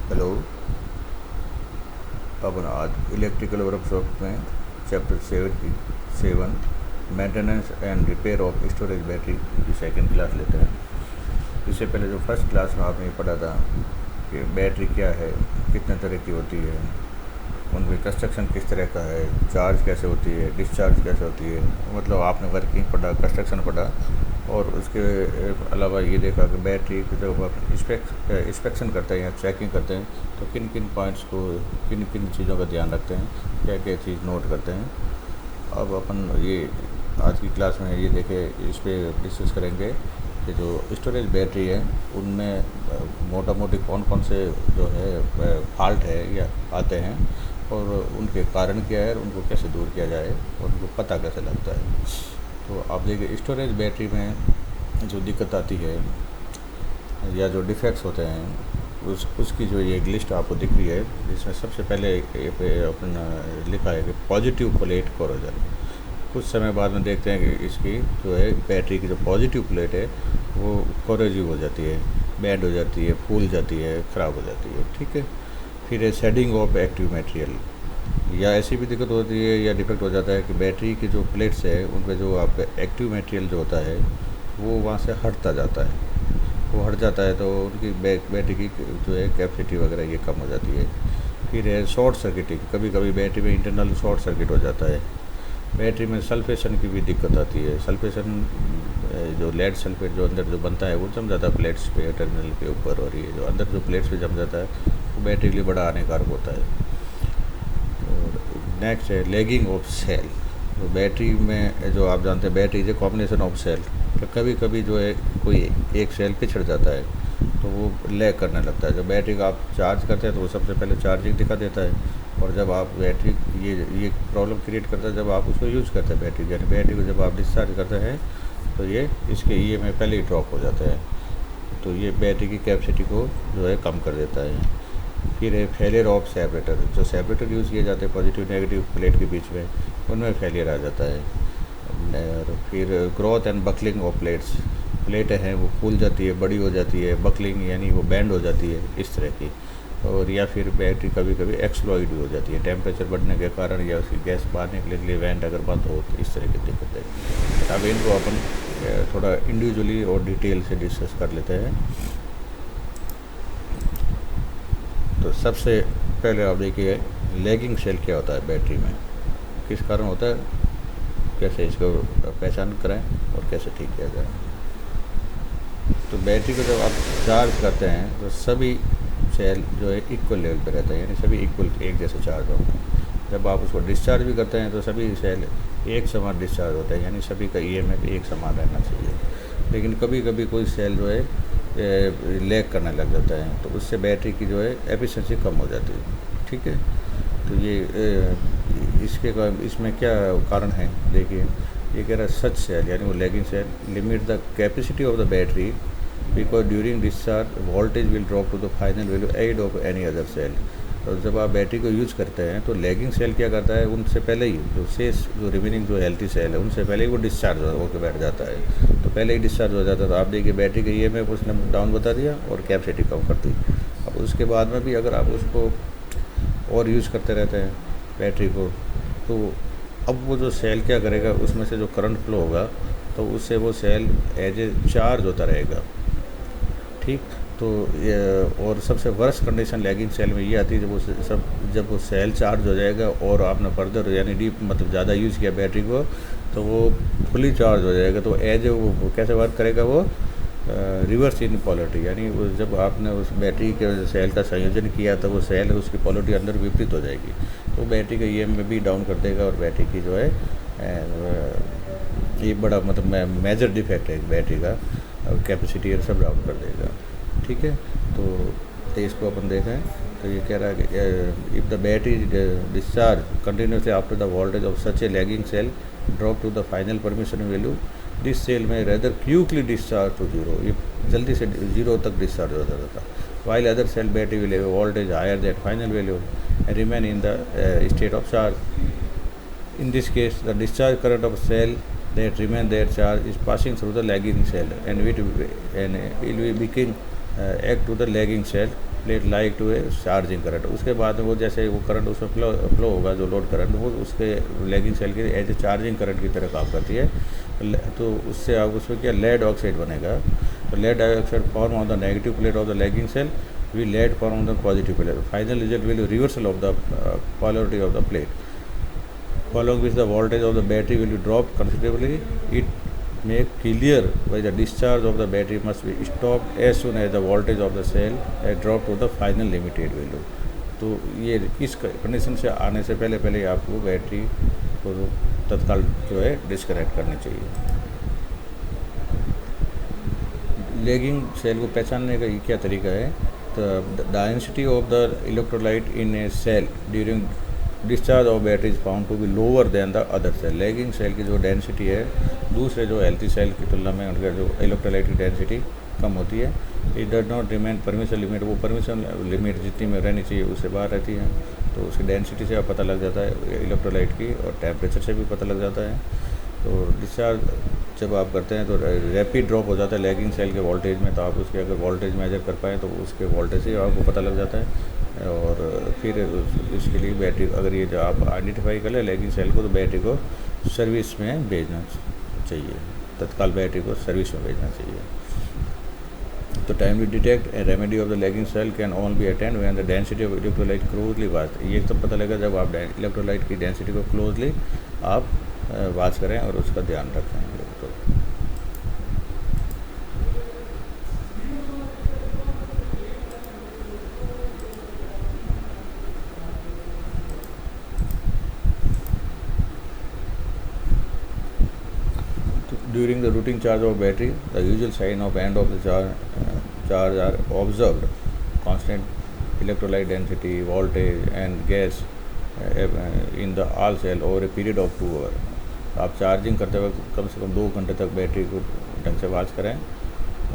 Hello. अपन आज electrical workshop में chapter 7 maintenance and repair of storage battery की second class लेते हैं। इससे पहले जो फर्स्ट क्लास में आपने पढ़ा था कि बैटरी क्या है, कितने तरह की होती है, उनकी कंस्ट्रक्शन किस तरह का है, चार्ज कैसे होती है, डिस्चार्ज कैसे होती है, मतलब आपने वर्किंग पढ़ा, कंस्ट्रक्शन पढ़ा। और उसके अलावा ये देखा कि बैटरी की जब आप इंस्पेक्शन करते हैं या चेकिंग करते हैं तो किन किन पॉइंट्स को, किन किन चीज़ों का ध्यान रखते हैं, क्या क्या चीज़ नोट करते हैं। अब अपन ये आज की क्लास में ये देखें, इस पर डिस्कस करेंगे कि जो स्टोरेज बैटरी है उनमें मोटा मोटी कौन कौन से जो है फॉल्ट है या आते हैं और उनके कारण क्या है, उनको कैसे दूर किया जाए और उनको पता कैसे लगता है। तो आप देखिए, स्टोरेज बैटरी में जो दिक्कत आती है या जो डिफेक्ट्स होते हैं उसकी जो ये लिस्ट आपको दिख रही है, जिसमें सबसे पहले अपना लिखा है कि पॉजिटिव प्लेट कोरोजन। कुछ समय बाद में देखते हैं कि इसकी जो है बैटरी की जो पॉजिटिव प्लेट है वो कोरोजिव हो जाती है, बैंड हो जाती है, फूल जाती है, ख़राब हो जाती है। ठीक है। फिर है शेडिंग ऑफ एक्टिव मटेरियल, या ऐसी भी दिक्कत होती है या डिफेक्ट हो जाता है कि बैटरी की जो प्लेट्स है उन पर जो आपका एक्टिव मटेरियल जो होता है वो वहाँ से हटता जाता है। वो हट जाता है तो उनकी बैटरी की जो है कैपेसिटी वगैरह ये कम हो जाती है। फिर है शॉर्ट सर्किटिंग, कभी कभी बैटरी में इंटरनल शॉर्ट सर्किट हो जाता है। बैटरी में सल्फेशन की भी दिक्कत आती है। सल्फेशन जो लेड सल्फेट जो अंदर जो बनता है वो जम जाता है प्लेट्स पे, टर्मिनल के ऊपर, और ये जो अंदर जो प्लेट्स पे जम जाता है वो बैटरी के लिए बड़ा हानिकारक होता है। और नेक्स्ट है लेगिंग ऑफ सेल। तो बैटरी में जो आप जानते हैं battery is a combination of cell, तो कभी कभी जो है कोई एक सेल पिछड़ जाता है तो वो लैग करने लगता है। जब बैटरी का आप चार्ज करते हैं तो वो सबसे पहले चार्जिंग दिखा देता है, और जब आप बैटरी ये प्रॉब्लम क्रिएट करता है जब आप उसको यूज़ करते हैं बैटरी, यानी बैटरी को जब आप डिस्चार्ज करते हैं तो ये इसके ईएमआई पहले ही ड्रॉप हो जाता है, तो ये बैटरी की कैपेसिटी को जो है कम कर देता है। फिर है फेलियर ऑफ सेपरेटर, जो सेपरेटर यूज़ किए जाते हैं पॉजिटिव नेगेटिव प्लेट के बीच में, उनमें फेलियर आ जाता है। और फिर growth and buckling of plates, प्लेटें हैं वो फूल जाती है, बड़ी हो जाती है, बकलिंग यानी वो बैंड हो जाती है इस तरह की। और या फिर बैटरी कभी कभी एक्सप्लॉइड भी हो जाती है टेम्परेचर बढ़ने के कारण, या उसकी गैस बाहर निकलने के लिए वेंट अगर बंद हो तो इस तरह की दिक्कत है। अब इनको अपन थोड़ा इंडिविजुअली और डिटेल से डिस्कस कर लेते हैं। तो सबसे पहले आप देखिए लैगिंग सेल क्या होता है बैटरी में, किस कारण होता है, कैसे इसको पहचान करें और कैसे ठीक किया जाए। तो बैटरी को जब आप चार्ज करते हैं तो सभी सेल जो है इक्वल लेवल पे रहता है, यानी सभी इक्वल एक जैसे चार्ज होते हैं। जब आप उसको डिस्चार्ज भी करते हैं तो सभी सेल एक समान डिस्चार्ज होता है, यानी सभी का ईएमएफ एक समान रहना चाहिए। लेकिन कभी कभी कोई सेल जो है लैग करने लग जाता है तो उससे बैटरी की जो है एफिशिएंसी कम हो जाती है। ठीक है। तो ये इसमें क्या कारण है, देखिए ये कह रहा है सच सेल यानी वो lagging cell limit the capacity of the battery because during discharge voltage will drop to the final value ahead of any other cell. तो जब आप बैटरी को यूज़ करते हैं तो लैगिंग सेल क्या करता है, उनसे पहले ही जो रिमेनिंग जो हेल्थी सेल है उनसे पहले ही वो डिस्चार्ज होकर बैठ जाता है, तो पहले ही डिस्चार्ज हो जाता है। तो आप देखिए बैटरी के ईएमएफ उसने डाउन बता दिया और कैपेसिटी कम कर दी। अब उसके बाद में भी अगर आप उसको और यूज़ करते रहते हैं बैटरी को, तो अब वो जो सेल क्या करेगा, उसमें से जो करंट फ्लो होगा तो उससे वो सेल एज ए चार्ज होता रहेगा। ठीक। तो और सबसे वर्स्ट कंडीशन लैगिंग सेल में ये आती है जब वो सेल चार्ज हो जाएगा और आपने फर्दर यानी डीप मतलब ज़्यादा यूज़ किया बैटरी को तो वो फुली चार्ज हो जाएगा, तो एज वो कैसे वर्क करेगा, वो रिवर्स इन पॉलिटी, यानी वो जब आपने उस बैटरी के सेल का संयोजन किया तो वो सेल उसकी पॉलिटी अंदर विपरीत हो जाएगी, तो बैटरी का ईएमएफ भी डाउन कर देगा और बैटरी की जो है ये बड़ा मतलब मेजर डिफेक्ट है बैटरी का, और कैपेसिटी और सब डाउन कर देगा। ठीक है। तो इसको अपन देखें तो ये कह रहा है कि if the battery discharge continuously after the voltage of such a lagging cell drop to the final permission value this cell में rather quickly discharge to zero, ये जल्दी से जीरो तक डिस्चार्ज हो जाता था। While other cell battery will voltage higher that final value remain in the state of charge. In this case, the discharge current of cell that remain their charge is passing through the lagging cell and it will begin act to the lagging cell plate like to a charging current. उसके बाद वो जैसे वो current उसमें flow होगा, जो load current, वो उसके लैगिंग सेल के एज ए चार्जिंग करंट की तरह काम करती है। तो उससे आप उसमें क्या लेड ऑक्साइड बनेगा। तो lead oxide form on the negative plate of the lagging cell, we lead form on the positive plate. Final result will reversal of the polarity of the plate, following which the voltage of the battery will be dropped considerably. It may clear why the discharge of the battery must be stopped as soon as the voltage of the cell has dropped to the final limited value. तो ये इस condition से आने से पहले पहले आपको battery को तत्काल जो है डिस्कनेक्ट करनी चाहिए। लैगिंग सेल को पहचानने का ये क्या तरीका है? The density of the electrolyte in a cell during discharge of battery is found to be lower than the other cell. Lagging cell की जो डेंसिटी है दूसरे जो हेल्थी सेल की तुलना में उनका जो इलेक्ट्रोलाइट की डेंसिटी कम होती है। It does not remain permission limit, वो परमिशन लिमिट जितनी में रहनी चाहिए उससे बाहर रहती है। तो उसकी डेंसिटी से पता लग जाता है इलेक्ट्रोलाइट की, और टेम्परेचर से भी पता लग जाता है। तो डिस्चार्ज जब आप करते हैं तो रैपिड ड्रॉप हो जाता है लैगिंग सेल के वोल्टेज में। तो आप उसके अगर वोल्टेज मेजर कर पाएँ तो उसके वोल्टेज से आपको पता लग जाता है। और फिर इसके लिए बैटरी, अगर ये जो आप आइडेंटिफाई कर ले लैगिंग सेल को, तो बैटरी को सर्विस में भेजना चाहिए, तत्काल बैटरी को सर्विस में भेजना चाहिए। तो timely detect a remedy of the lagging cell can on be attend when the density of electrolyte closely watch. ये तब पता लगेगा जब आप इलेक्ट्रोलाइट की डेंसिटी को क्लोजली आप वाच करें और उसका ध्यान रखें। During the routine charge of battery, the usual sign of end of the charge are observed: constant electrolyte density, voltage, and gas in the all cell over a period of 2 hours. आप charging करते वक्त कम से कम 2 घंटे तक battery को ढंग से watch करें,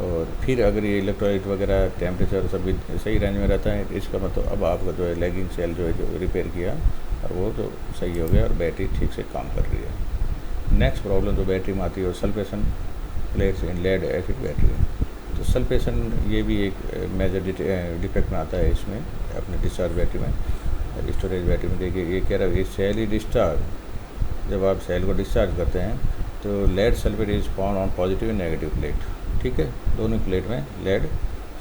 और फिर अगर ये इलेक्ट्रोलाइट वगैरह टेम्परेचर सब भी सही रेंज में रहता है, इसका मतलब अब आपका जो है लैगिंग सेल जो है जो रिपेयर किया और वो तो सही हो गया और बैटरी ठीक से काम कर रही है। नेक्स्ट प्रॉब्लम जो बैटरी में आती है वो सल्फेशन प्लेट्स इन लेड एसिड बैटरी। तो सल्फेशन ये भी एक मेजर डिफेक्ट में आता है इसमें, अपने डिस्चार्ज बैटरी में, स्टोरेज बैटरी में। देखिए ये कह रहा है सेल ही डिस्चार्ज, जब आप सेल को डिस्चार्ज करते हैं तो lead sulphate is found on positive and negative plate. ठीक है, दोनों प्लेट में लेड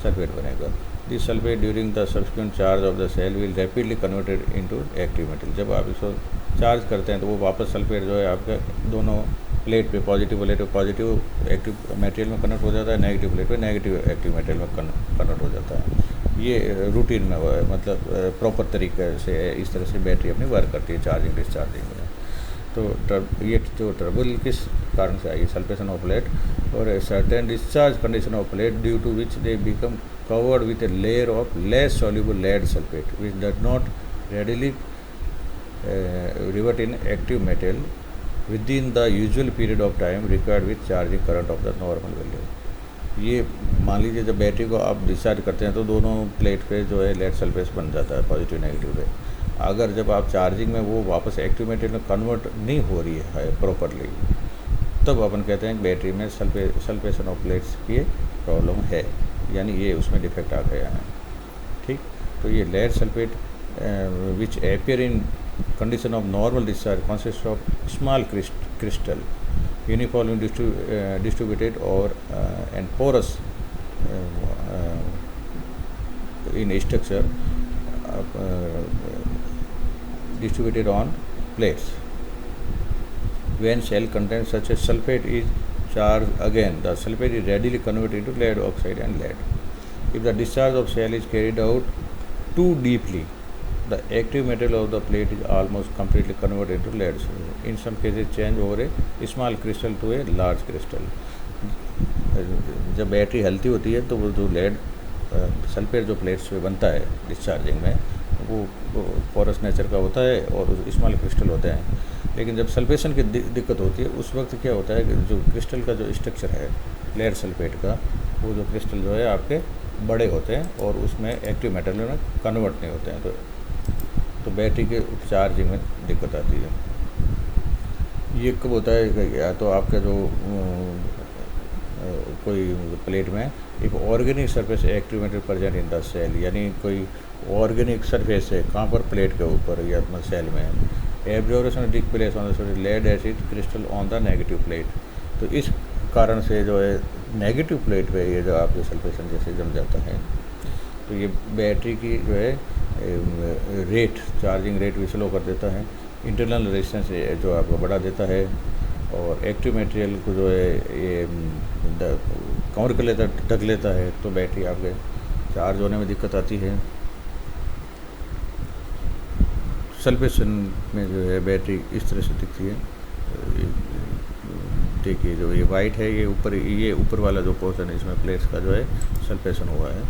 सल्फेट बनेगा। This sulphate during the subsequent charge of the cell will rapidly converted into active metal. जब आप इसको चार्ज करते हैं तो वो वापस सल्फेट जो है आपके दोनों प्लेट पे, पॉजिटिव प्लेट पे पॉजिटिव एक्टिव मटेरियल में कन्वर्ट हो जाता है, नेगेटिव प्लेट पे नेगेटिव एक्टिव मटेरियल में कन्वर्ट हो जाता है। ये रूटीन में हुआ है, मतलब प्रॉपर तरीके से इस तरह से बैटरी अपनी वर्क करती है चार्जिंग डिस्चार्जिंग में। तो ये जो ट्रबल किस कारण से आई, सल्फेशन ऑफ प्लेट और certain discharge condition of plate due to which they become covered with a layer of less soluble lead sulfate which does not readily revert in active metal within the usual period of time required with charging current of the normal value। ये मान लीजिए जब battery को आप discharge करते हैं तो दोनों प्लेट पे जो है लेड सल्फेट बन जाता है पॉजिटिव नेगेटिव पे। अगर जब आप चार्जिंग में वो वापस एक्टिव मेटेरियल में कन्वर्ट नहीं हो रही है प्रॉपरली, तब अपन कहते हैं बैटरी में सल्फेशन ऑफ प्लेट्स की प्रॉब्लम है, यानी ये उसमें डिफेक्ट आ गया है। ठीक, तो ये lead sulphate which appear in condition of normal discharge consist of small crystal uniformly distributed और and porous in structure distributed on plates. When cell contains such a sulfate is charged again, the sulfate is readily converted into lead oxide and lead. If the discharge of cell is carried out too deeply, the active material of the plate is almost completely converted into lead. In some cases, change over a small crystal to a large crystal. जब battery healthy होती है तो वो जो lead sulphate जो plates पे बनता है डिस्चार्जिंग में वो पोरस नेचर का होता है और स्मॉल क्रिस्टल होते हैं। लेकिन जब सल्फेशन की दिक्कत होती है उस वक्त क्या होता है कि जो क्रिस्टल का जो स्ट्रक्चर है लेड सल्फेट का, वो जो क्रिस्टल जो है आपके बड़े होते हैं और उसमें एक्टिव मेटेरियल में कन्वर्ट नहीं होते हैं, तो बैटरी के चार्जिंग में दिक्कत आती है। ये कब होता है? या तो आपका जो कोई प्लेट में एक organic surface active material present in the cell, यानी कोई ऑर्गेनिक सरफेस है कहाँ पर, प्लेट के ऊपर या अपना सेल में। Absorption take place on the lead acid crystal on the negative plate. तो इस कारण से जो है नेगेटिव प्लेट पे ये जो आपके सल्फेशन जैसे जम जाता है। तो ये बैटरी की जो है रेट, चार्जिंग रेट भी स्लो कर देता है, इंटरनल रेजिस्टेंस जो आपको बढ़ा देता है, और एक्टिव मटेरियल को जो है ये कवर कर लेता, ढक लेता है, तो बैटरी आपके चार्ज होने में दिक्कत आती है। सल्फेशन में जो है बैटरी इस तरह से दिखती है। देखिए जो ये वाइट है, ये ऊपर वाला जो पोर्शन है इसमें प्लेट्स का जो है सल्फेशन हुआ है।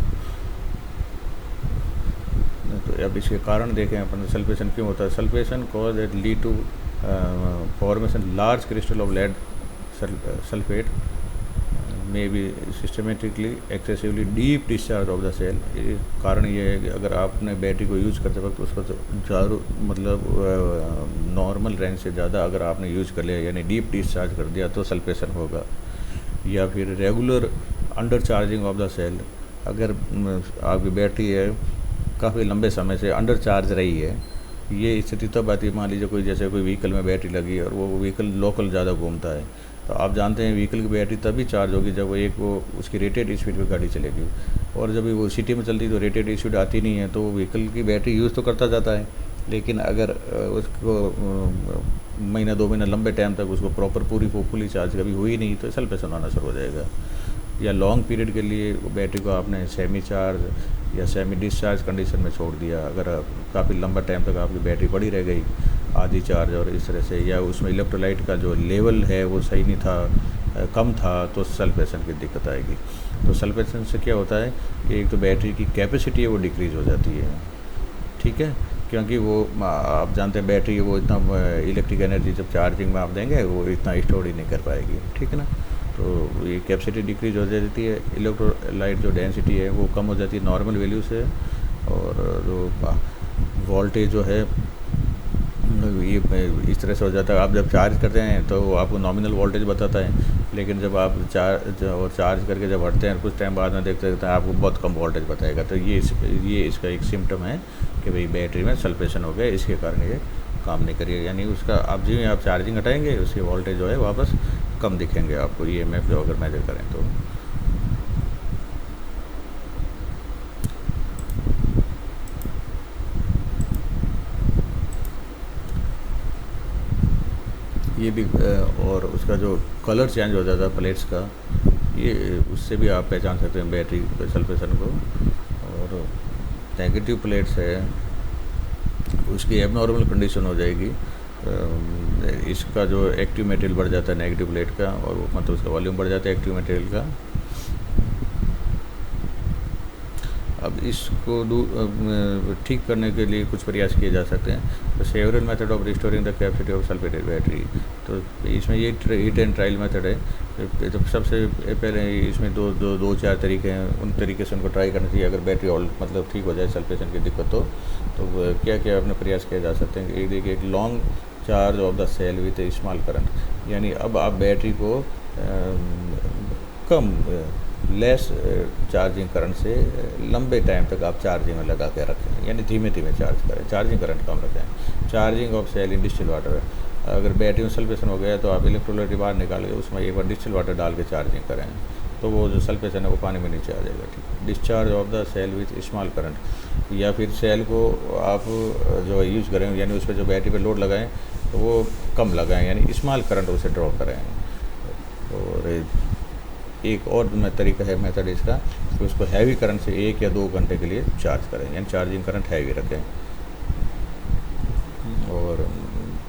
तो अब इसके कारण देखें अपन, सल्फेशन क्यों होता है। Sulphation cause that lead to formation large crystal of lead sulphate may be systematically excessively deep discharge of the cell. ये कारण ये है कि अगर आपने बैटरी को यूज़ करते वक्त उसको ज़्यादा मतलब नॉर्मल रेंज से ज़्यादा अगर आपने यूज़ कर लिया, यानी डीप डिस्चार्ज कर दिया, तो सल्फेशन होगा। या फिर regular under charging of the cell, अगर आपकी बैटरी है काफ़ी लंबे समय से अंडर चार्ज रही है, ये स्थिति तब आती है, मान लीजिए कोई जैसे कोई व्हीकल में बैटरी लगी और वो व्हीकल लोकल ज़्यादा घूमता है, तो आप जानते हैं व्हीकल की बैटरी तभी चार्ज होगी जब वो उसकी रेटेड स्पीड पे गाड़ी चलेगी, और जब वो सिटी में चलती तो रेटेड स्पीड आती नहीं है, तो वो व्हीकल की बैटरी यूज़ तो करता जाता है, लेकिन अगर उसको महीना 2 महीना लंबे टाइम तक उसको प्रॉपर पूरी फुली चार्ज कभी हुई नहीं, तो सल्फेशन होना शुरू हो जाएगा। या लॉन्ग पीरियड के लिए बैटरी को आपने सेमी चार्ज या सेमी डिस्चार्ज कंडीशन में छोड़ दिया, अगर काफ़ी लंबा टाइम तक आपकी बैटरी पड़ी रह गई आधी चार्ज और इस तरह से, या उसमें इलेक्ट्रोलाइट का जो लेवल है वो सही नहीं था, कम था, तो सल्फेशन की दिक्कत आएगी। तो सल्फेशन से क्या होता है कि एक तो बैटरी की कैपेसिटी है वो डिक्रीज़ हो जाती है, ठीक है, क्योंकि वो आप जानते हैं बैटरी वो इतना इलेक्ट्रिक एनर्जी जब चार्जिंग में आप देंगे वो इतना स्टोर ही नहीं कर पाएगी, ठीक है ना। तो ये कैपेसिटी डिक्रीज हो जाती है, इलेक्ट्रोलाइट जो डेंसिटी है वो कम हो जाती है नॉर्मल वैल्यू से, और जो वोल्टेज जो है ये इस तरह से हो जाता है। आप जब चार्ज करते हैं तो वो आपको नॉमिनल वोल्टेज बताता है, लेकिन जब आप चार्ज करके जब हटते हैं कुछ टाइम बाद में देखते हैं आपको बहुत कम वोल्टेज बताएगा। तो ये इसका एक सिम्टम है कि भाई बैटरी में सल्फेशन हो गया, इसके कारण ये काम नहीं करिए, यानी उसका आप जी आप चार्जिंग हटाएंगे उसकी वोल्टेज जो है वापस कम दिखेंगे आपको, EMF जो अगर मेजर करें तो। ये भी और उसका जो कलर चेंज हो जाता है प्लेट्स का, ये उससे भी आप पहचान सकते हैं बैटरी सल्फेशन को। और नेगेटिव प्लेट्स है उसकी एबनॉर्मल कंडीशन हो जाएगी, इसका जो एक्टिव मटेरियल बढ़ जाता है नेगेटिव प्लेट का, और वो मतलब उसका वॉल्यूम बढ़ जाता है एक्टिव मटेरियल का। अब इसको ठीक करने के लिए कुछ प्रयास किए जा सकते हैं। तो several method of restoring the capacity of sulphated battery, तो इसमें ये हिट एंड ट्रायल मेथड है। तो सबसे पहले इसमें दो चार तरीके हैं, उन तरीके से उनको ट्राई करना चाहिए। अगर बैटरी मतलब ठीक हो जाए सल्फेशन की दिक्कत तो क्या क्या अपने प्रयास किए जा सकते हैं। एक देखिए, एक long charge of the cell with a small current, यानी अब आप बैटरी को कम लेस चार्जिंग करंट से लंबे टाइम तक आप चार्जिंग में लगा के रखें, यानी धीमे धीमे चार्ज करें, चार्जिंग करंट कम रखें। Charging of cell in distil water, अगर बैटरी में सल्फेशन हो गया तो आप इलेक्ट्रोलाइट बाहर निकाल के उसमें एक बार डिस्टिल वाटर डाल के चार्जिंग करें, तो वो जो सल्फेशन है वो पानी में नीचे आ जाएगा, ठीक। Discharge of the cell with small current, या फिर सेल को आप जो यूज़ करें यानी उस पर जो बैटरी पर लोड लगाएं तो वो कम लगाएं, यानी स्मॉल करंट उसे ड्रॉ करें। और एक और तरीका है मेथड इसका कि उसको हैवी करंट से 1 या 2 घंटे के लिए चार्ज करें, यानी चार्जिंग करंट हैवी रखें। और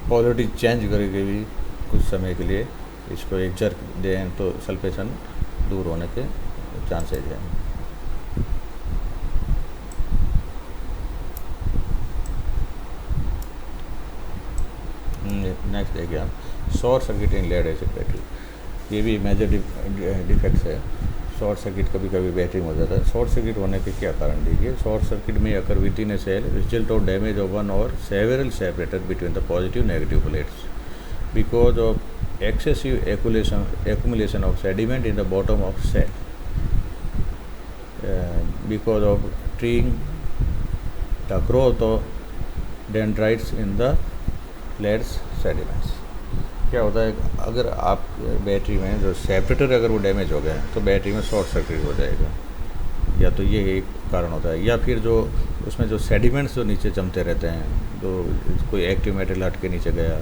पोलरिटी चेंज करके भी कुछ समय के लिए इसको एक जर्क दें तो सल्फेशन दूर होने के चांसेज हैं। नेक्स्ट देखिए आप short circuit in lead acid battery, ये भी मेजर डिफेक्ट्स है। शॉर्ट सर्किट कभी कभी बैटरी में हो जाता है। शॉर्ट सर्किट होने के क्या कारण देखिए, शॉर्ट सर्किट में occur within a cell result of damage of one or several separator between the positive negative plates because of excessive accumulation of sediment in the bottom of cell because of treeing the growth of dendrites in the leads sediments. क्या होता है, अगर आप battery में जो separator अगर वो damage हो गया तो बैटरी में शॉर्ट सर्किट हो जाएगा, या तो ये एक कारण होता है, या फिर जो उसमें जो सेडिमेंट्स जो नीचे जमते रहते हैं, जो कोई एक्टिव मेटेरियल हट के नीचे गया,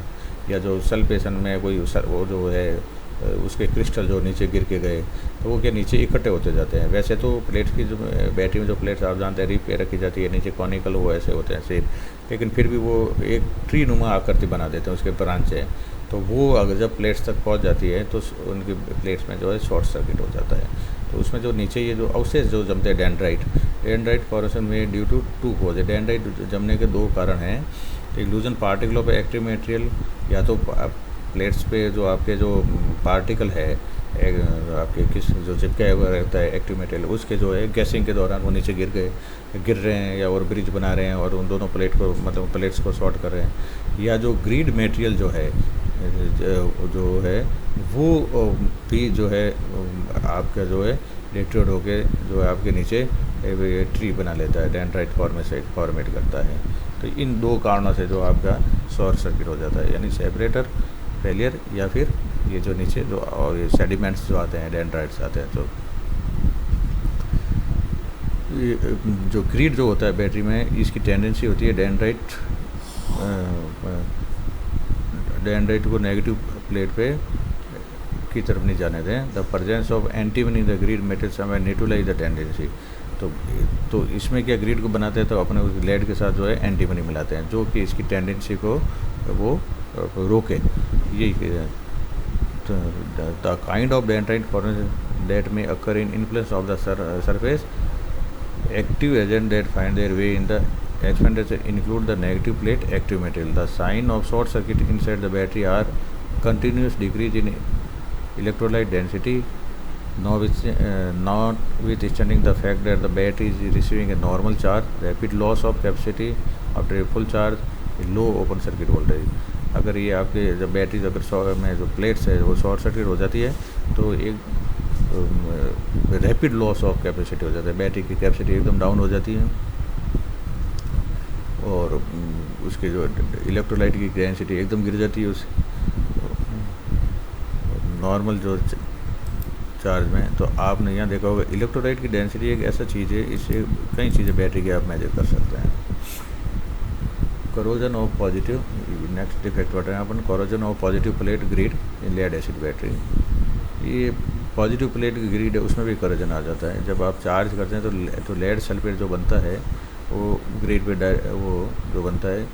या जो सल्फेशन में कोई वो जो है उसके क्रिस्टल जो नीचे गिर के गए, तो वो क्या नीचे इकट्ठे होते जाते हैं। वैसे तो प्लेट्स की जो बैटरी में जो प्लेट्स आप जानते हैं रिप पे रखी जाती है, नीचे कॉनिकल वो ऐसे होते हैं सेम, लेकिन फिर भी वो एक ट्री नुमा आकृति बना देते हैं उसके ब्रांच है, तो वो अगर जब प्लेट्स तक पहुंच जाती है तो उनकी प्लेट्स में जो है शॉर्ट सर्किट हो जाता है। तो उसमें जो नीचे ये जो अवशेष जो जमते हैं डेंड्राइट फॉर्मेशन में ड्यू टू टू कॉज है। डेंड्राइट जमने के दो कारण हैं, एक लूजन पार्टिकल ऑफ एक्टिव मटेरियल, या तो प्लेट्स पे जो आपके जो पार्टिकल है आपके किस जो चिपकाया हुआ रहता है एक्टिव मटेरियल, उसके जो है गैसिंग के दौरान वो नीचे गिर रहे हैं, या और ब्रिज बना रहे हैं और उन दोनों प्लेट को मतलब प्लेट्स को शॉर्ट कर रहे हैं। या जो ग्रीड मटेरियल जो है वो भी जो है आपका जो है डिट्रोड होके जो है आपके नीचे ट्री बना लेता है, डेंड्राइट फॉर्मेट करता है। तो इन दो कारणों से जो आपका शॉर्ट सर्किट हो जाता है, यानी सेपरेटर फेलियर या फिर ये जो नीचे जो और ये सेडिमेंट्स जो आते हैं डेंड्राइट्स आते हैं। तो जो ग्रीड जो होता है बैटरी में, इसकी टेंडेंसी होती है डेंड्राइट को नेगेटिव प्लेट पे की तरफ नहीं जाने दें। The presence of antimony the grid metals में न्यूट्रलाइज द टेंडेंसी। तो इसमें क्या ग्रीड को बनाते हैं तो अपने उस लेड के साथ जो है एंटीमनी मिलाते हैं, जो कि इसकी टेंडेंसी को वो रोके। यही the kind of dendrite formation that में occur in influence of the surface active agent that find their way in the expenditure include the negative plate active material. The sign of short circuit inside the battery are continuous decrease in electrolyte density, notwithstanding the fact that the battery is receiving a normal charge, rapid loss of capacity after a full charge, low open circuit voltage. अगर ये आपके जब battery अगर में जो plates है वो short circuit हो जाती है तो एक रैपिड लॉस ऑफ कैपेसिटी हो जाता है, बैटरी की कैपेसिटी एकदम डाउन हो जाती है और उसके जो इलेक्ट्रोलाइट की डेंसिटी एकदम गिर जाती है उस नॉर्मल जो चार्ज में। तो आपने यहाँ देखा होगा इलेक्ट्रोलाइट की डेंसिटी एक ऐसा चीज़ है, इससे कई चीज़ें बैटरी की आप मेजर कर सकते हैं। Corrosion of positive, next defect बताएं अपन, corrosion of positive plate grid in lead acid battery. ये पॉजिटिव प्लेट की ग्रिड है उसमें भी करोजन आ जाता है। जब आप चार्ज करते हैं तो लेड सल्फेट जो बनता है वो ग्रिड पे वो जो बनता है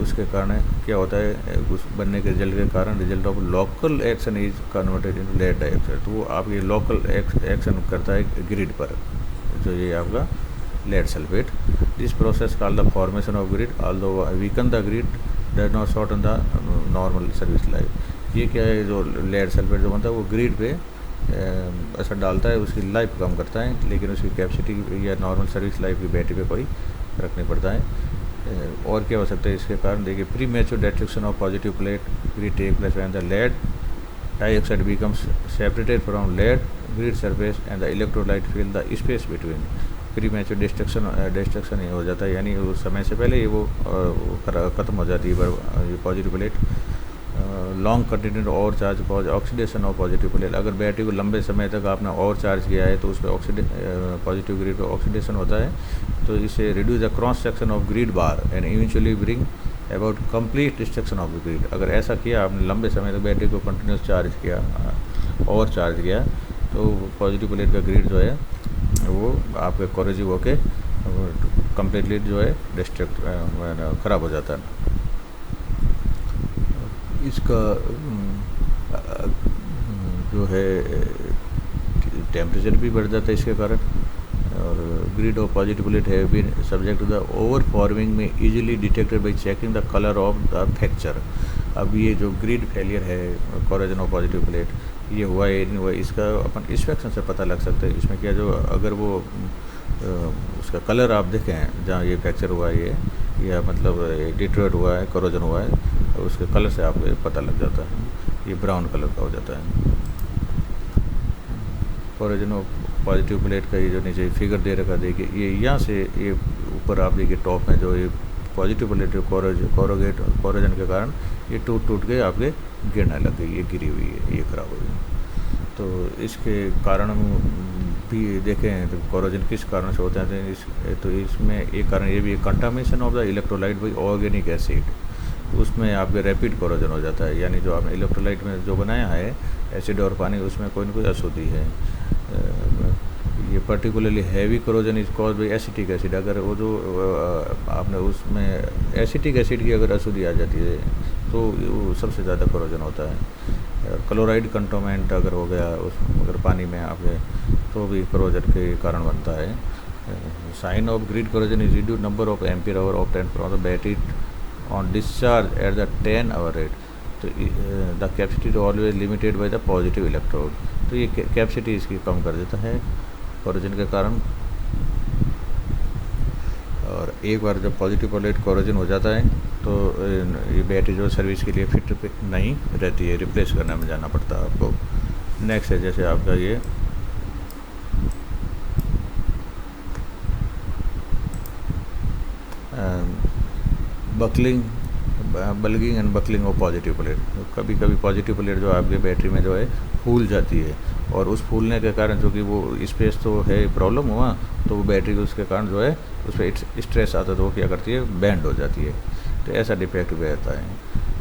उसके कारण क्या होता है, उस बनने के result of local action is converted in lead dioxide. तो वो आप ये लोकल एक्शन करता है ग्रिड पर, जो ये आपका lead sulphate. This process called the formation of grid although weaken the grid does not shorten the normal service life. ये क्या है, जो लेड सल्फेट जो बनता है वो ग्रिड पे असर डालता है, उसकी लाइफ कम करता है, लेकिन उसकी कैपेसिटी या नॉर्मल सर्विस लाइफ की बैटरी पे कोई फर्क नहीं पड़ता है। और क्या हो सकता है इसके कारण, देखिए premature destruction of positive plate grid take place when the lead dioxide becomes separated from lead grid surface and the electrolyte fill the space between. Premature destruction ये हो जाता है, यानी उस समय से पहले ही वो ख़त्म हो जाती है ये positive plate. Long continued over charge cause oxidation of positive plate. अगर बैटरी को लंबे समय तक आपने ओवर चार्ज किया है तो उस पर पॉजिटिव ग्रिड पर ऑक्सीडेशन होता है, तो इससे reduce the cross section of grid bar and eventually bring about complete destruction of the grid. अगर ऐसा किया आपने लंबे समय तक बैटरी को कंटिन्यूस चार्ज किया, ओवर चार्ज किया, तो पॉजिटिव प्लेट का ग्रिड जो है वो आपके कोरोजिव होके कम्प्लीटली जो है डिस्ट्रक्ट ख़राब हो जाता है। इसका जो है टेम्परेचर भी बढ़ जाता है इसके कारण, और ग्रिड ऑफ पॉजिटिव प्लेट है been subject to the over forming में easily detected by checking the colour of the fracture. अब ये जो ग्रिड फेलियर है कोरोजन ऑफ पॉजिटिव प्लेट, ये हुआ है नहीं हुआ, इसका अपन इंस्पेक्शन से पता लग सकता है। इसमें क्या जो अगर वो उसका कलर आप देखें जहाँ ये फ्रैक्चर हुआ है या मतलब डिट्रोइट हुआ है, कोरोजन हुआ है, उसके कलर से आपको पता लग जाता है। ये ब्राउन कलर का हो जाता है। कोरोजन ऑफ पॉजिटिव प्लेट का ये जो नीचे फिगर दे रखा देखिए, ये यहाँ से ये ऊपर आप देखिए टॉप में जो ये पॉजिटिव प्लेट कोरोजन के कारण ये टूट के आपके गिरने लग गई, ये गिरी हुई है, ये ख़राब हो गई। तो इसके कारण भी देखें तो कोरोजन किस कारण से होते हैं, तो इसमें एक कारण ये भी है, contamination of the electrolyte by organic acid, उसमें आपके रैपिड कोरोजन हो जाता है। यानी जो आपने इलेक्ट्रोलाइट में जो बनाया है एसिड और पानी, उसमें कोई ना कोई अशुद्धि है। ये particularly heavy corrosion is cause by acetic acid, अगर वो जो आपने उसमें एसिटिक एसिड की अगर अशुद्धि आ जाती है तो वो सबसे ज़्यादा कोरोजन होता है। क्लोराइड कंटोमेंट अगर हो गया उस अगर पानी में आपके, तो भी कोरोजन के कारण बनता है। Sign of grid corrosion is reduce number of ampere hour obtained from the battery on discharge at the 10 hour rate. तो the capacity always limited by the positive electrode, तो ये कैपेसिटी इसकी कम कर देता है कोरोजन के कारण। और एक बार जब पॉजिटिव प्लेट कोरोजन हो जाता है तो ये बैटरी जो सर्विस के लिए फिट नहीं रहती है, रिप्लेस करने में जाना पड़ता है आपको। नेक्स्ट है जैसे आपका ये bulging and buckling of positive plate. कभी कभी पॉजिटिव प्लेट जो आपके बैटरी में जो है फूल जाती है, और उस फूलने के कारण जो कि वो स्पेस तो है प्रॉब्लम हुआ, तो वो बैटरी उसके कारण जो है उस पर स्ट्रेस आता है, तो वो क्या करती है बैंड हो जाती है, तो ऐसा डिफेक्ट भी रहता है।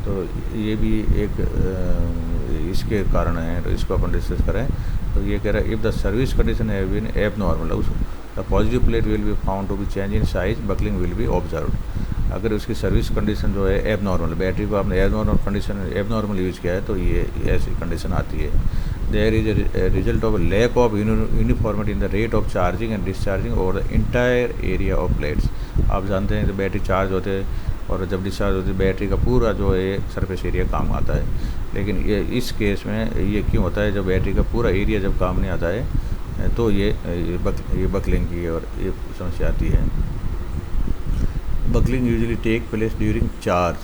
तो ये भी एक इसके कारण है, तो इसको अपन डिस्कस करें। तो ये कह रहा है if the service condition have been abnormal the positive plate will be found to be change in size, buckling will be observed. अगर उसकी सर्विस कंडीशन जो है एबनॉर्मल, बैटरी को आपने एबनॉर्मल यूज़ किया है तो ये ऐसी कंडीशन आती है। There is a result of lack of uniformity in the rate of charging and discharging over the entire area of plates. आप जानते हैं कि बैटरी चार्ज होते हैं और जब डिस्चार्ज होती है बैटरी का पूरा जो है सरफेस एरिया काम आता है, लेकिन ये इस केस में ये क्यों होता है, जब बैटरी का पूरा एरिया जब काम नहीं आता है तो ये बकलिंग की और ये समस्या आती है। Buckling usually take place during charge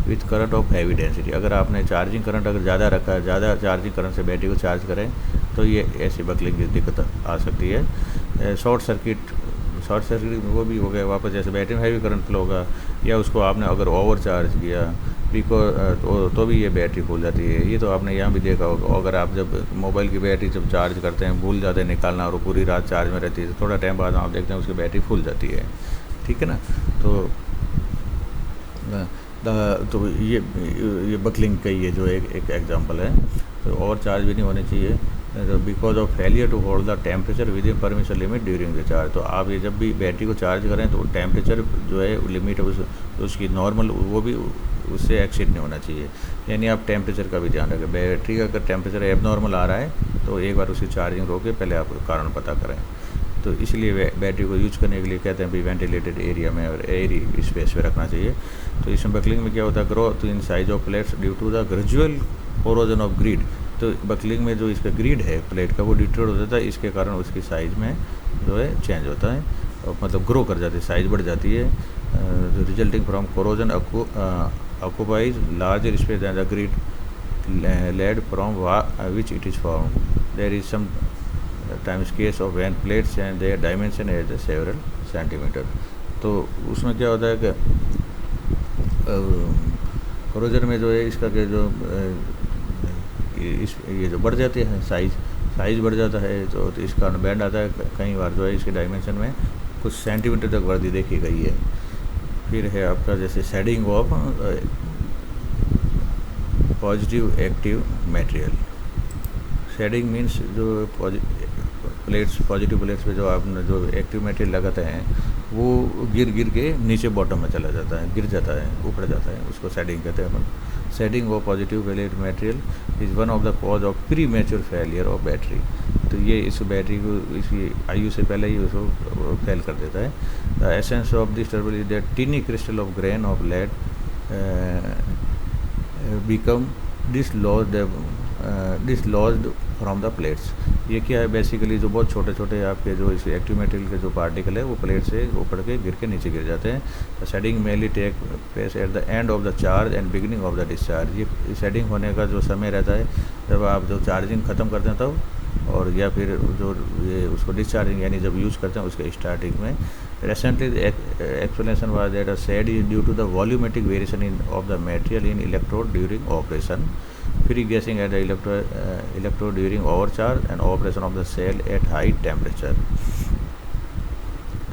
with current of heavy density. अगर आपने चार्जिंग करंट अगर ज़्यादा रखा है, ज़्यादा चार्जिंग करंट से बैटरी को चार्ज करें तो ये ऐसी बकलिंग की दिक्कत आ सकती है। शॉर्ट सर्किट वो भी हो गया वापस, जैसे बैटरी में हैवी करंट फ्लो होगा या उसको आपने अगर ओवर चार्ज किया तो भी ये बैटरी फूल जाती है। ये तो आपने यहाँ भी देखा होगा, अगर आप जब मोबाइल की बैटरी जब चार्ज करते हैं भूल जाते हैं निकालना और पूरी रात चार्ज में रहती है, तो थोड़ा टाइम बाद आप देखते हैं उसकी बैटरी फूल जाती है, ठीक है ना। तो ये बकलिंग का ये जो एक एग्जांपल है। तो और चार्ज भी नहीं होनी चाहिए because of failure to hold the temperature within permission limit during the charge. तो आप ये जब भी बैटरी को चार्ज करें तो टेम्परेचर जो है लिमिट उसकी नॉर्मल वो भी उससे एक्सीड नहीं होना चाहिए। यानी आप टेम्परेचर का भी ध्यान रखें, बैटरी का अगर टेम्परेचर एबनॉर्मल आ रहा है तो एक बार उसकी चार्जिंग रोके पहले आप कारण पता करें। तो इसलिए बैटरी को यूज करने के लिए कहते हैं भी वेंटिलेटेड एरिया में और एयरी स्पेस पे रखना चाहिए। तो इसमें बकलिंग में क्या होता है, growth in size of plates due to the gradual corrosion of grid. तो बकलिंग में जो इसका ग्रिड है प्लेट का वो डिटोर हो जाता है, इसके कारण उसकी साइज़ में जो है चेंज होता है, मतलब ग्रो कर जाती है, साइज़ बढ़ जाती है। Resulting from corrosion occupies larger space than the grid lead from which it is form. There is sometimes case of when plates and their dimension as the several centimetre. तो उसमें क्या होता है कि corrosion में जो है इसका के जो ये जो बढ़ जाते हैं साइज़ बढ़ जाता है, तो इस कारण बैंड आता है। कई बार जो है इसके डायमेंशन में कुछ सेंटीमीटर तक वृद्धि देखी गई है। फिर है आपका जैसे shedding of positive active material. Shedding means जो पॉजिटिव प्लेट्स पे जो आपने जो एक्टिव मटेरियल लगाते हैं वो गिर के नीचे बॉटम में चला जाता है, गिर जाता है, ऊपर जाता है, उसको शेडिंग कहते हैं अपन। Shedding of positive plate material is one of the cause of premature failure of battery. तो ये इस बैटरी को इसकी आयु से पहले ही उसको फेल कर देता है। The essence of this trouble is that tiny crystal of grain of lead become dislodged dislodged from the plates. ये क्या है बेसिकली, जो बहुत छोटे छोटे आपके जो इस एक्टिव मटेरियल के जो पार्टिकल है वो प्लेट से ऊपर के गिर के नीचे गिर जाते हैं। The shedding mainly take place at the end of the charge and beginning of the discharge. ये शेडिंग होने का जो समय रहता है जब आप जो चार्जिंग ख़त्म करते हैं तब, और या फिर जो ये उसको डिस्चार्जिंग यानी जब यूज़ करते हैं उसके स्टार्टिंग में। Recently explanation was that a shed is due to the volumetric variation in of the material in electrode during operation, free gassing at the electrode during overcharge and operation of the cell at high temperature.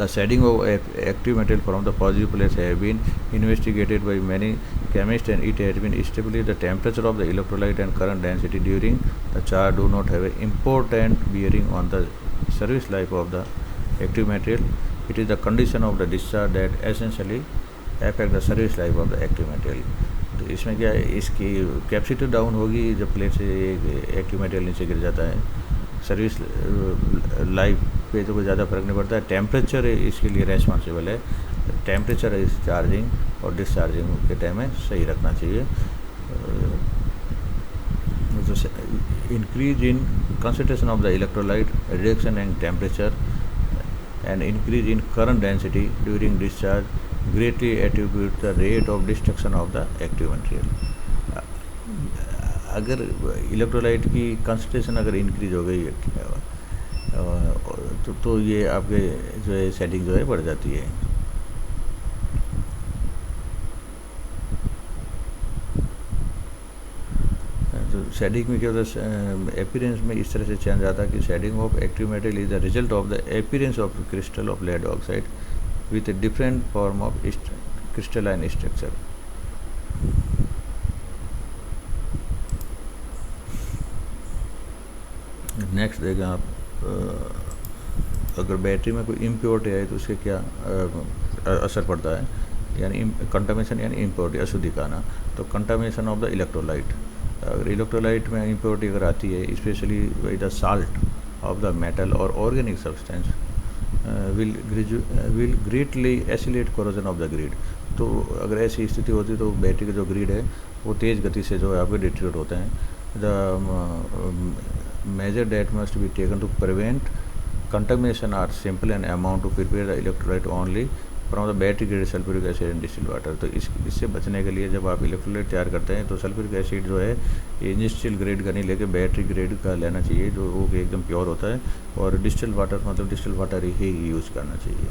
The shedding of active material from the positive plates have been investigated by many chemists, and it has been established the temperature of the electrolyte and current density during the charge do not have an important bearing on the service life of the active material. It is the condition of the discharge that essentially affect the service life of the active material. तो इसमें क्या है, इसकी capacity down होगी जब plate से active material नीचे गिर जाता है। सर्विस लाइफ पे तो कोई ज़्यादा फर्क नहीं पड़ता है। टेम्परेचर इसके लिए रेस्पॉन्सिबल है। टेम्परेचर इस चार्जिंग और डिस्चार्जिंग के टाइम में सही रखना चाहिए। Increase in concentration of the electrolyte, reduction in temperature and increase in current density during discharge greatly attribute the rate of destruction of the active material. अगर electrolyte की concentration अगर increase हो गई तो ये आपके जो है शेडिंग जो है बढ़ जाती है। तो शेडिंग में क्या होता है, अपीयरेंस में इस तरह से चेंज आता है कि shedding of active material is the result of the appearance of crystal of lead oxide with a different form of crystalline structure. Next देखें आप, अगर बैटरी में कोई इम्प्योरिटी है तो उसके क्या असर पड़ता है, यानी कंटामिनेशन यानी इम्प्योरिटी अशुद्धि का आना। तो कंटामिनेशन ऑफ द इलेक्ट्रोलाइट, अगर इलेक्ट्रोलाइट में इम्प्योरिटी अगर आती है specially the salt of the metal और organic substance will greatly accelerate corrosion of the grid। तो अगर ऐसी स्थिति होती तो बैटरी का जो ग्रिड है वो तेज़ गति से जो है आपके डिटेरियोरेट होते हैं। The major that must be taken to prevent contamination are simple and amount to prepare the electrolyte only from the battery grade sulphuric acid and distilled water. तो इससे बचने के लिए जब आप इलेक्ट्रोलाइट तैयार करते हैं तो सल्फ्यूरिक एसिड जो है ये इंडस्ट्रियल ग्रेड का नहीं लेके बैटरी ग्रेड का लेना चाहिए, जो वो एकदम प्योर होता है, और डिस्टिल्ड वाटर मतलब डिस्टिल्ड वाटर ही यूज़ करना चाहिए,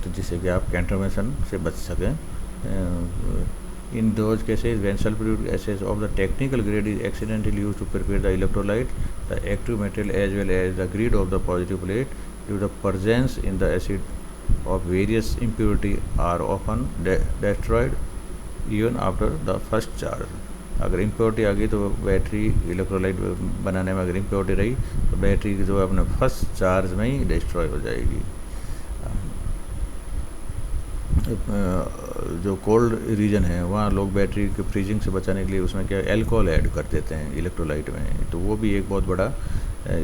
तो जिससे कि आप कंटामिनेशन से बच सकें। In those cases when sulfuric acid of the technical grade is accidentally used to prepare the electrolyte, the active material as well as the grid of the positive plate due to the presence in the acid of various impurity are often destroyed even after the first charge। अगर impurity आ गई तो battery electrolyte बनाने में अगर impurity रही तो battery जो है अपने फर्स्ट चार्ज में ही डिस्ट्रॉय हो जाएगी। जो कोल्ड रीजन है वहाँ लोग बैटरी के फ्रीजिंग से बचाने के लिए उसमें क्या अल्कोहल ऐड कर देते हैं इलेक्ट्रोलाइट में, तो वो भी एक बहुत बड़ा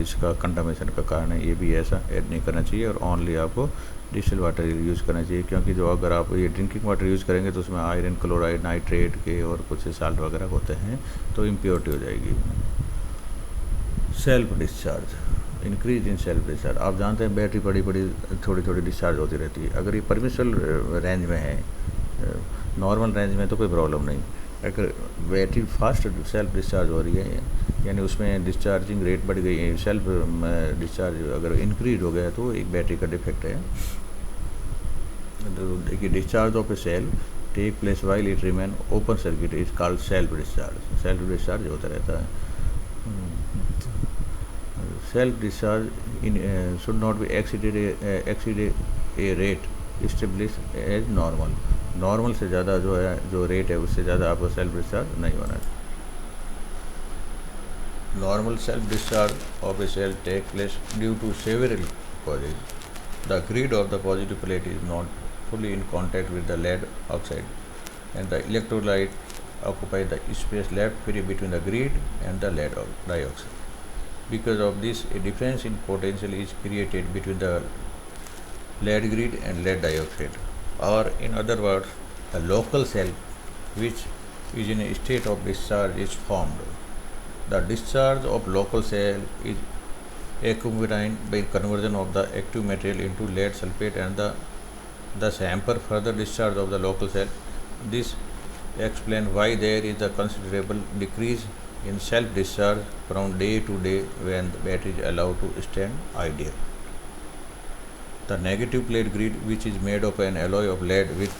इसका कंटामिनेशन का कारण है। ये भी ऐसा ऐड नहीं करना चाहिए और ओनली आपको डिस्टिल्ड वाटर यूज़ करना चाहिए, क्योंकि जो अगर आप ये ड्रिंकिंग वाटर यूज़ करेंगे तो उसमें आयरन क्लोराइड नाइट्रेट के और कुछ साल्ट वगैरह होते हैं तो इम्प्योरिटी हो जाएगी। Self discharge, increase in self discharge. आप जानते हैं बैटरी बड़ी थोड़ी थोड़ी डिस्चार्ज होती रहती है। अगर ये परमिशनल रेंज में है, नॉर्मल रेंज में तो कोई प्रॉब्लम नहीं। अगर बैटरी फास्ट सेल्फ डिस्चार्ज हो रही है यानी उसमें डिस्चार्जिंग रेट बढ़ गई है, सेल्फ डिस्चार्ज अगर इंक्रीज हो गया तो एक बैटरी का डिफेक्ट है। तो देखिए, discharge of a cell take place while it remain open circuit is called self discharge. Self discharge होता रहता है। Self discharge in should not be exceed a rate established as normal. Normal से ज़्यादा जो है जो रेट है उससे ज़्यादा आपको सेल्फ डिस्चार्ज नहीं होना चाहिए। Normal self discharge of a cell take place due to several causes. The grid of the positive plate is not fully in contact with the lead oxide and the electrolyte occupy the space left free between the grid and the lead dioxide. Because of this, a difference in potential is created between the lead grid and lead dioxide, or in other words, the local cell which is in a state of discharge is formed. The discharge of local cell is accompanied by conversion of the active material into lead sulfate and thus hamper further discharge of the local cell. This explains why there is a considerable decrease in self-discharge from day to day when the battery is allowed to stand idle. The negative plate grid, which is made of an alloy of lead with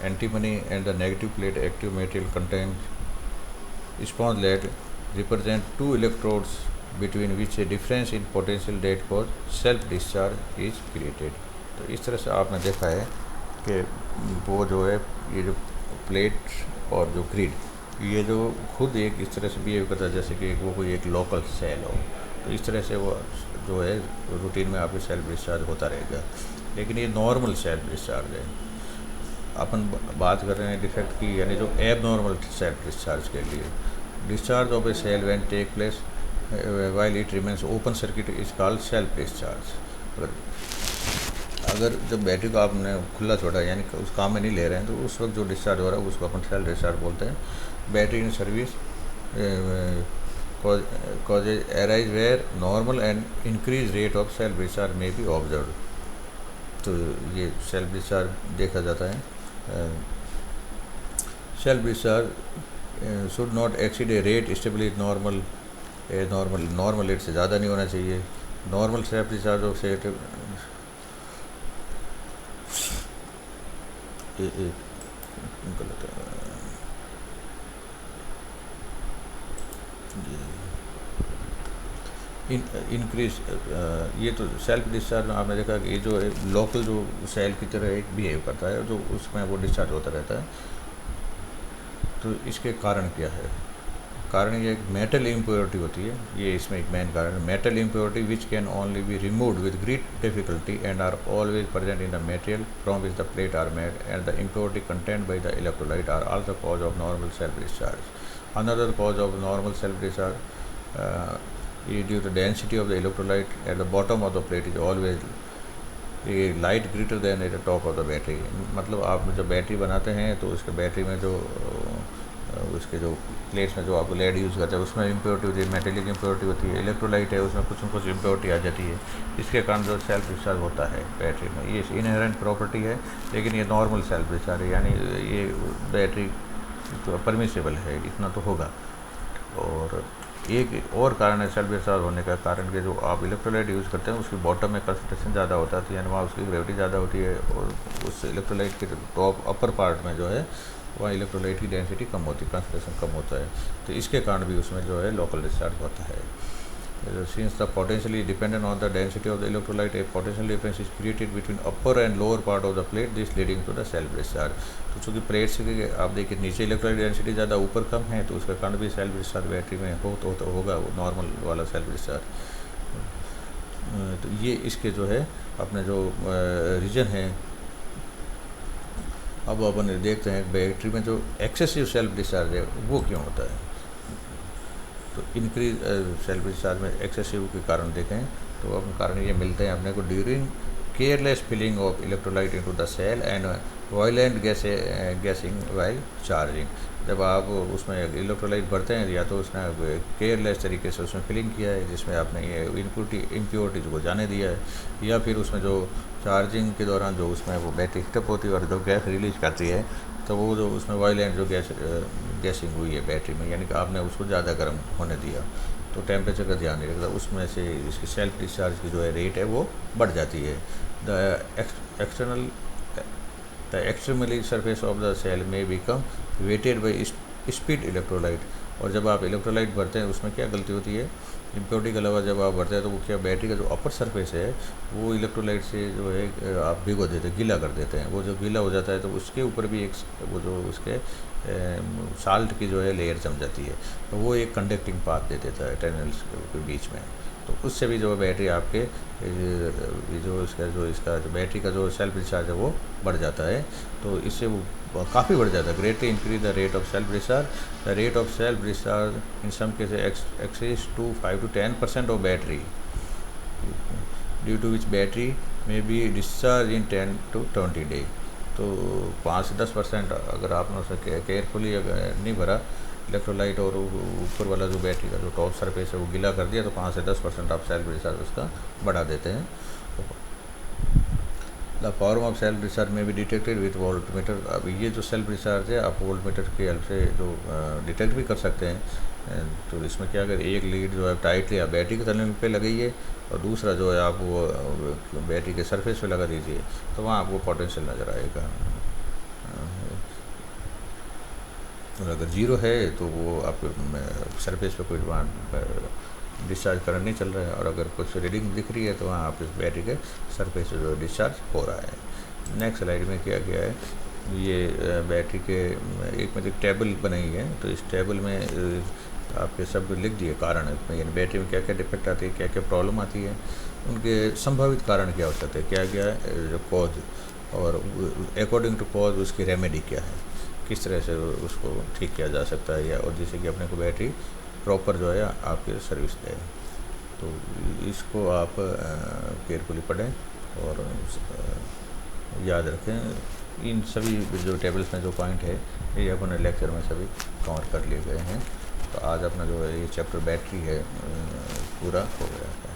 antimony, and the negative plate active material contains sponge lead, represent two electrodes between which a difference in potential that cause self discharge is created. तो इस तरह से आपने देखा है कि वो जो है ये जो प्लेट और जो ग्रिड ये जो खुद एक इस तरह से बिहेव करता है जैसे कि वो कोई एक लोकल सेल हो, तो इस तरह से वो जो है रूटीन में आपके सेल्फ डिस्चार्ज होता रहेगा। लेकिन ये नॉर्मल सेल्फ डिस्चार्ज है। अपन बात कर रहे हैं डिफेक्ट की, यानी जो एब नॉर्मल सेल्फ डिस्चार्ज के लिए discharge of a cell when take place while it remains open circuit is called self discharge. अगर जब बैटरी को आपने खुला छोड़ा यानी उस काम में नहीं ले रहे हैं तो उस वक्त जो डिस्चार्ज हो रहा है उसको अपन सेल्फ डिस्चार्ज बोलते हैं। Battery in service causes arise where normal and increased rate of self discharge may be observed। तो ये सेल्फ डिस्चार्ज देखा जाता है। Self discharge should not exceed a rate स्टेबलिश normal rate से ज़्यादा नहीं होना चाहिए। नॉर्मल सेल्फ डिस्चार्ज ऑफ से गलत इंक्रीज ये तो सेल्फ डिस्चार्ज में आपने देखा कि ये जो है लोकल जो सेल की तरह एक बिहेव करता है जो उसमें वो डिस्चार्ज होता रहता है। तो इसके कारण क्या है? कारण ये एक मेटल इम्प्योरिटी होती है, ये इसमें एक मेन कारण है। Metal impurity which can only be removed with great difficulty and are always present in the material from which the plate are made and the impurity content by the electrolyte are also cause of normal self discharge. Another cause of normal self discharge due to density of the electrolyte at the bottom of the plate is always a light greater than at the top of the battery। मतलब आप जब battery बनाते हैं तो उसके battery में जो उसके जो प्लेट्स में जो आप लेड यूज़ करते हैं उसमें इम्प्योरिटी होती है, मेटेलिक इम्प्योरिटी होती है, इलेक्ट्रोलाइट है उसमें कुछ न कुछ इम्प्योरिटी आ जाती है। इसके कारण जो सेल्फ डिस्चार्ज होता है बैटरी में, ये इनहेरेंट प्रॉपर्टी है। लेकिन ये नॉर्मल सेल्फ डिस्चार्ज है, यानी ये बैटरी तो परमिसेबल है, इतना तो होगा। और एक और कारण है सेल्फ डिस्चार्ज होने का कारण कि जो आप इलेक्ट्रोलाइट यूज़ करते हैं उसकी बॉटम में कंसंट्रेशन ज़्यादा होता है, यानी वहाँ उसकी ग्रेविटी ज़्यादा होती है और उस इलेक्ट्रोलाइट के टॉप अपर पार्ट में जो है वहाँ इलेक्ट्रोलाइट की डेंसिटी कम होती है, कंसंट्रेशन कम होता है। तो इसके कारण भी उसमें जो है लोकल डिस्चार्ज होता है। Since the potential is dependent on the density of the electrolyte, a potential difference is created between upper and lower part of the plate, this leading to the self discharge। तो चूँकि plate से आप देखिए नीचे electrolyte density ज़्यादा ऊपर कम है तो उसका कारण भी सेल्फ डिस्चार्ज बैटरी में होगा वो नॉर्मल वाला सेल्फ डिस्चार्ज। तो ये इसके जो है अपने जो रीजन है। अब अपन देखते हैं बैटरी में जो एक्सेसिव सेल्फ डिस्चार्ज है वो क्यों होता है। तो इंक्रीज सेल्फ डिस्चार्ज में एक्सेसिव के कारण देखें तो अब कारण ये मिलते हैं अपने को during careless filling of electrolyte into the cell and violent gassing while charging. जब आप उसमें इलेक्ट्रोलाइट भरते हैं या तो उसने केयरलेस तरीके से उसमें फिलिंग किया है जिसमें आपने ये इम्प्योरिटीज़ को जाने दिया है, या फिर उसमें जो चार्जिंग के दौरान जो उसमें वो बैटरी हीटअप होती है और जो गैस रिलीज करती है तो वो जो उसमें वायलेंट जो गैसिंग हुई है बैटरी में, यानी कि आपने उसको ज़्यादा गर्म होने दिया तो टेम्परेचर का ध्यान नहीं रखता, उसमें से इसकी सेल्फ डिस्चार्ज की जो है रेट है वो बढ़ जाती है। The extremely surface of the cell में become wetted by speed electrolyte. और जब आप इलेक्ट्रोलाइट भरते हैं उसमें क्या गलती होती है, इम्प्योरिटी के अलावा जब आप भरते हैं तो वो क्या बैटरी का जो अपर सरफेस है वो इलेक्ट्रोलाइट से जो है आप भिगो देते हैं, गीला कर देते हैं। वो जो गीला हो जाता है तो उसके ऊपर भी एक वो जो उसके साल्ट की जो है लेयर जम जाती है तो वो एक कंडक्टिंग पाथ दे देता है टनल्स के बीच में। तो उससे भी जो बैटरी आपके इसका जो बैटरी का जो सेल्फ डिस्चार्ज है वो बढ़ जाता है। तो इससे वो काफ़ी बढ़ जाता है। Greatly increase the rate of self discharge. The rate of self discharge in some cases exceeds to 5 to 10% of battery, due to which battery में be discharge in 10 to 20 day. तो 5 से 10% अगर आपने उसे केयरफुली अगर नहीं भरा इलेक्ट्रोलाइट और ऊपर वाला जो बैटरी का जो टॉप सरफेस है वो गीला कर दिया तो 5 से 10% आप सेल्फ डिस्चार्ज उसका बढ़ा देते हैं। The form of self discharge में भी डिटेक्टेड विथ वोल्ट मीटर। अब ये जो सेल्फ डिस्चार्ज है आप वोल्ट मीटर की हेल्प से जो डिटेक्ट भी कर सकते हैं। तो इसमें क्या करें, एक लीड जो है टाइटली आप बैटरी के तले पे लगाइए और दूसरा जो है आप वो बैटरी के सरफेस पे लगा दीजिए, तो वहाँ आपको पोटेंशियल नज़र आएगा। और अगर ज़ीरो है तो वो आपके सरफेस पे कोई वहाँ डिस्चार्ज करंट नहीं चल रहा है, और अगर कुछ रीडिंग दिख रही है तो वहाँ आप इस बैटरी के सरफेस से जो डिस्चार्ज हो रहा है। नेक्स्ट स्लाइड में क्या गया है, ये बैटरी के एक मतलब टेबल बनाई है, तो इस टेबल में आपके सब लिख दिए कारण इसमें, यानी बैटरी में क्या क्या डिफेक्ट आती है, क्या क्या प्रॉब्लम आती है, उनके संभावित कारण क्या हो सकते हैं, क्या क्या जो कॉज, और अकॉर्डिंग टू कॉज उसकी रेमेडी क्या है, किस तरह से उसको ठीक किया जा सकता है, या और जैसे कि अपने को बैटरी प्रॉपर जो है आपके सर्विस दे। तो इसको आप केयरफुली पढ़ें और याद रखें। इन सभी जो टेबल्स में जो पॉइंट है ये अपने लेक्चर में सभी कवर कर लिए गए हैं। तो आज अपना जो है ये चैप्टर बैटरी है पूरा हो गया है।